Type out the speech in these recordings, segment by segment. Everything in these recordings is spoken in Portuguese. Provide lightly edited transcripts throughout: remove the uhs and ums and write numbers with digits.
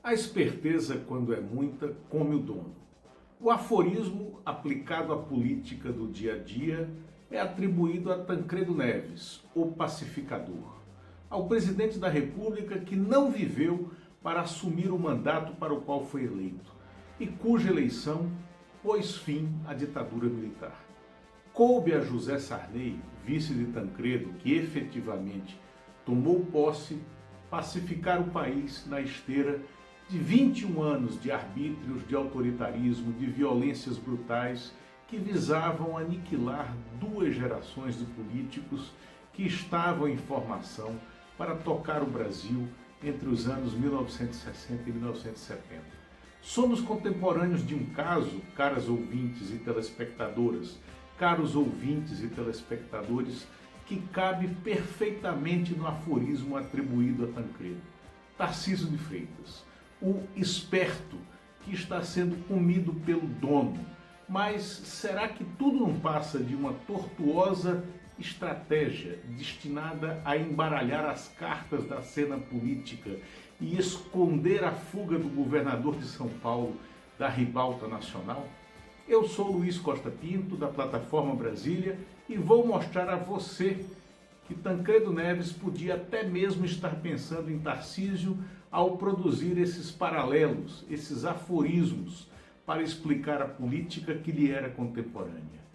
A esperteza, quando é muita, come o dono. O aforismo aplicado à política do dia a dia é atribuído a Tancredo Neves, o pacificador, ao presidente da República que não viveu para assumir o mandato para o qual foi eleito e cuja eleição pôs fim à ditadura militar. Coube a José Sarney, vice de Tancredo, que efetivamente tomou posse, pacificar o país na esteira de 21 anos de arbítrios, de autoritarismo, de violências brutais que visavam aniquilar duas gerações de políticos que estavam em formação para tocar o Brasil entre os anos 1960 e 1970. Somos contemporâneos de um caso, caras ouvintes e telespectadoras, caros ouvintes e telespectadores, que cabe perfeitamente no aforismo atribuído a Tancredo. Tarcísio de Freitas, o esperto que está sendo comido pelo dono. Mas será que tudo não passa de uma tortuosa estratégia destinada a embaralhar as cartas da cena política e esconder a fuga do governador de São Paulo da ribalta nacional? Eu sou Luiz Costa Pinto, da Plataforma Brasília, e vou mostrar a você que Tancredo Neves podia até mesmo estar pensando em Tarcísio ao produzir esses paralelos, esses aforismos, para explicar a política que lhe era contemporânea.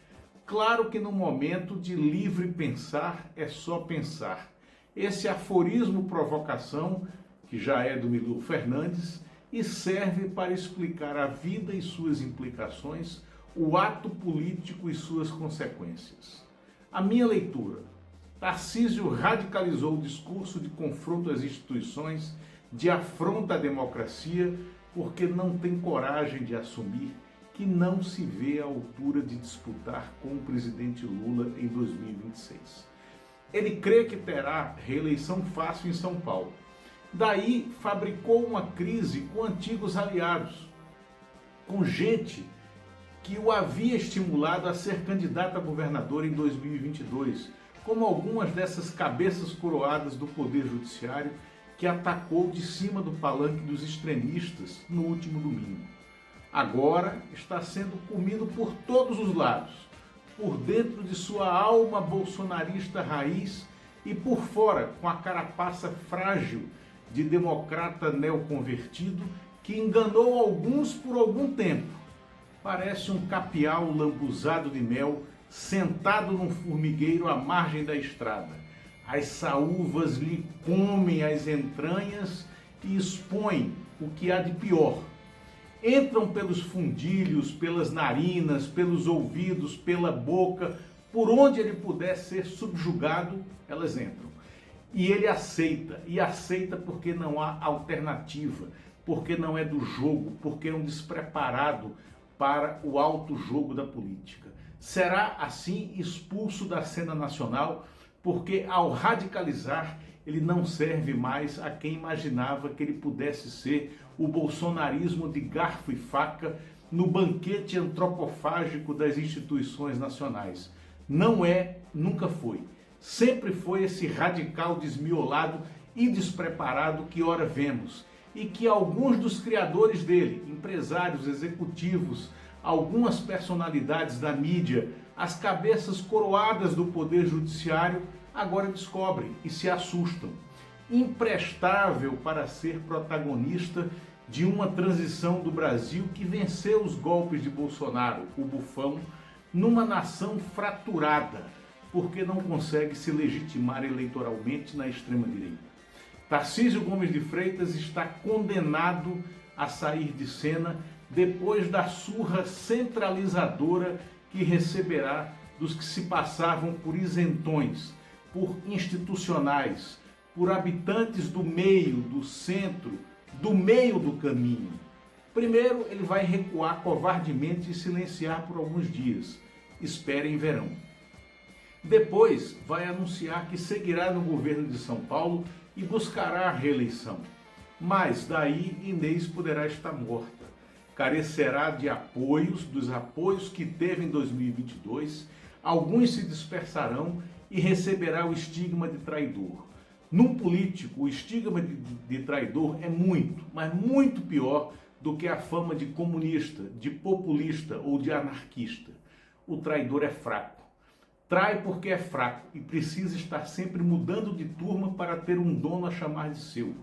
Claro que no momento de livre pensar é só pensar. Esse aforismo provocação, que já é do Milor Fernandes, e serve para explicar a vida e suas implicações, o ato político e suas consequências. A minha leitura: Tarcísio radicalizou o discurso de confronto às instituições, de afronta à democracia, porque não tem coragem de assumir que não se vê à altura de disputar com o presidente Lula em 2026. Ele crê que terá reeleição fácil em São Paulo. Daí fabricou uma crise com antigos aliados, com gente que o havia estimulado a ser candidato a governador em 2022, como algumas dessas cabeças coroadas do Poder Judiciário que atacou de cima do palanque dos extremistas no último domingo. Agora está sendo comido por todos os lados, por dentro de sua alma bolsonarista raiz e por fora com a carapaça frágil de democrata neoconvertido que enganou alguns por algum tempo. Parece um capial lambuzado de mel sentado num formigueiro à margem da estrada. As saúvas lhe comem as entranhas e expõem o que há de pior. Entram pelos fundilhos, pelas narinas, pelos ouvidos, pela boca, por onde ele puder ser subjugado, elas entram. E ele aceita, e aceita porque não há alternativa, porque não é do jogo, porque é um despreparado para o alto jogo da política. Será assim expulso da cena nacional, porque ao radicalizar ele não serve mais a quem imaginava que ele pudesse ser o bolsonarismo de garfo e faca no banquete antropofágico das instituições nacionais. Não é, nunca foi. Sempre foi esse radical desmiolado e despreparado que ora vemos e que alguns dos criadores dele, empresários, executivos, algumas personalidades da mídia, as cabeças coroadas do Poder Judiciário, agora descobrem e se assustam. Imprestável para ser protagonista de uma transição do Brasil que venceu os golpes de Bolsonaro, o bufão, numa nação fraturada, porque não consegue se legitimar eleitoralmente na extrema-direita. Tarcísio Gomes de Freitas está condenado a sair de cena depois da surra centralizadora que receberá dos que se passavam por isentões, por institucionais, por habitantes do meio, do centro, do meio do caminho. Primeiro, ele vai recuar covardemente e silenciar por alguns dias. Esperem verão. Depois, vai anunciar que seguirá no governo de São Paulo e buscará a reeleição. Mas daí Inês poderá estar morta. Carecerá de apoios, dos apoios que teve em 2022, alguns se dispersarão e receberá o estigma de traidor. Num político, o estigma de traidor é muito, mas muito pior do que a fama de comunista, de populista ou de anarquista. O traidor é fraco. Trai porque é fraco e precisa estar sempre mudando de turma para ter um dono a chamar de seu.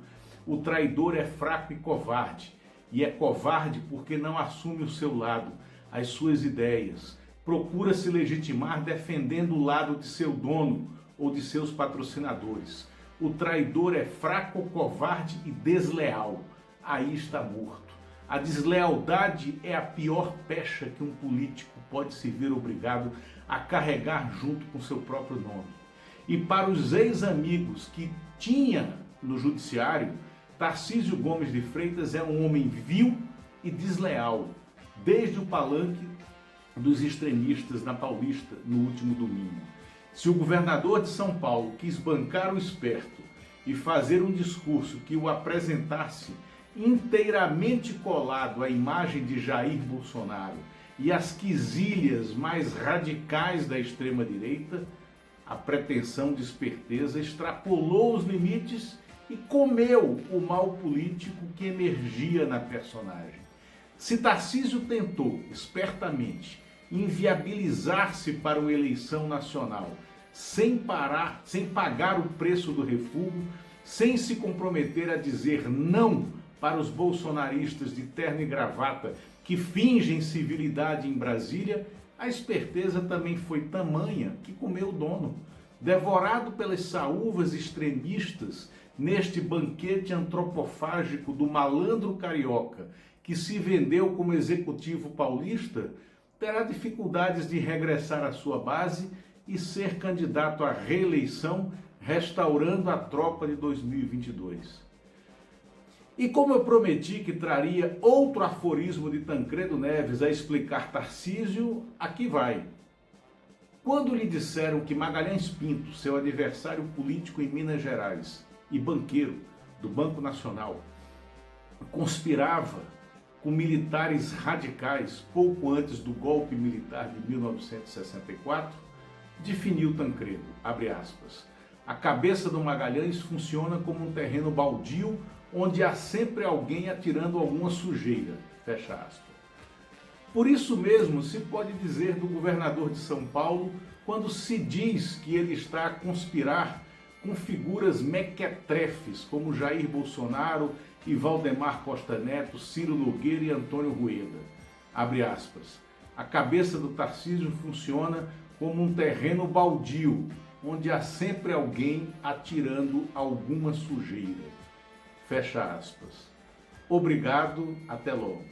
O traidor é fraco e covarde. E é covarde porque não assume o seu lado, as suas ideias. Procura se legitimar defendendo o lado de seu dono ou de seus patrocinadores. O traidor é fraco, covarde e desleal. Aí está morto. A deslealdade é a pior pecha que um político pode se ver obrigado a carregar junto com seu próprio nome. E para os ex-amigos que tinha no judiciário, Tarcísio Gomes de Freitas é um homem vil e desleal, desde o palanque dos extremistas na Paulista no último domingo. Se o governador de São Paulo quis bancar o esperto e fazer um discurso que o apresentasse inteiramente colado à imagem de Jair Bolsonaro e às quizilhas mais radicais da extrema-direita, a pretensão de esperteza extrapolou os limites e comeu o mal político que emergia na personagem. Se Tarcísio tentou, espertamente, inviabilizar-se para uma eleição nacional, sem pagar o preço do refúgio, sem se comprometer a dizer não para os bolsonaristas de terno e gravata que fingem civilidade em Brasília, a esperteza também foi tamanha que comeu o dono. Devorado pelas saúvas extremistas neste banquete antropofágico do malandro carioca que se vendeu como executivo paulista, terá dificuldades de regressar à sua base e ser candidato à reeleição, restaurando a tropa de 2022. E como eu prometi que traria outro aforismo de Tancredo Neves a explicar Tarcísio, aqui vai. Quando lhe disseram que Magalhães Pinto, seu adversário político em Minas Gerais e banqueiro do Banco Nacional, conspirava com militares radicais pouco antes do golpe militar de 1964, definiu Tancredo, abre aspas, a cabeça do Magalhães funciona como um terreno baldio onde há sempre alguém atirando alguma sujeira, fecha aspas. Por isso mesmo se pode dizer do governador de São Paulo quando se diz que ele está a conspirar com figuras mequetrefes como Jair Bolsonaro e Valdemar Costa Neto, Ciro Nogueira e Antônio Rueda. Abre aspas. A cabeça do Tarcísio funciona como um terreno baldio, onde há sempre alguém atirando alguma sujeira. Fecha aspas. Obrigado, até logo.